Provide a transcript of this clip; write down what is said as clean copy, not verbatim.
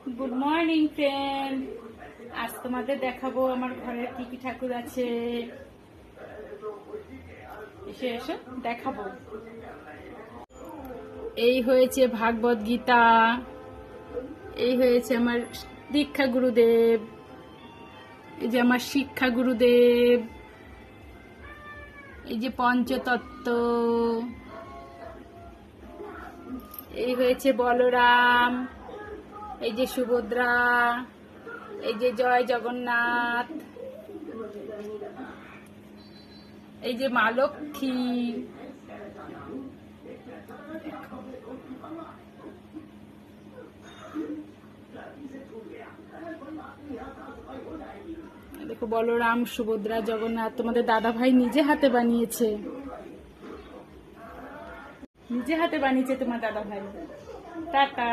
Good morning friend. আজ তোমাদের দেখাবো আমার ঘরে কি কি ঠাকুর আছে। এসে এসে দেখাবো। এই হয়েছে ভাগবত গীতা, এই হয়েছে আমার দীক্ষা গুরুদেব, এই যে আমার শিক্ষা গুরুদেব, এই যে পঞ্চতত্ত্ব, এই হয়েছে বলরাম, এই যে সুভদ্রা, এই যে জয় জগন্নাথ, এই যে মা লক্ষ্মী, দেখো বলরাম সুভদ্রা জগন্নাথ তোমাদের দাদা ভাই নিজে হাতে বানিয়েছে, তোমার দাদা ভাই। টাটা।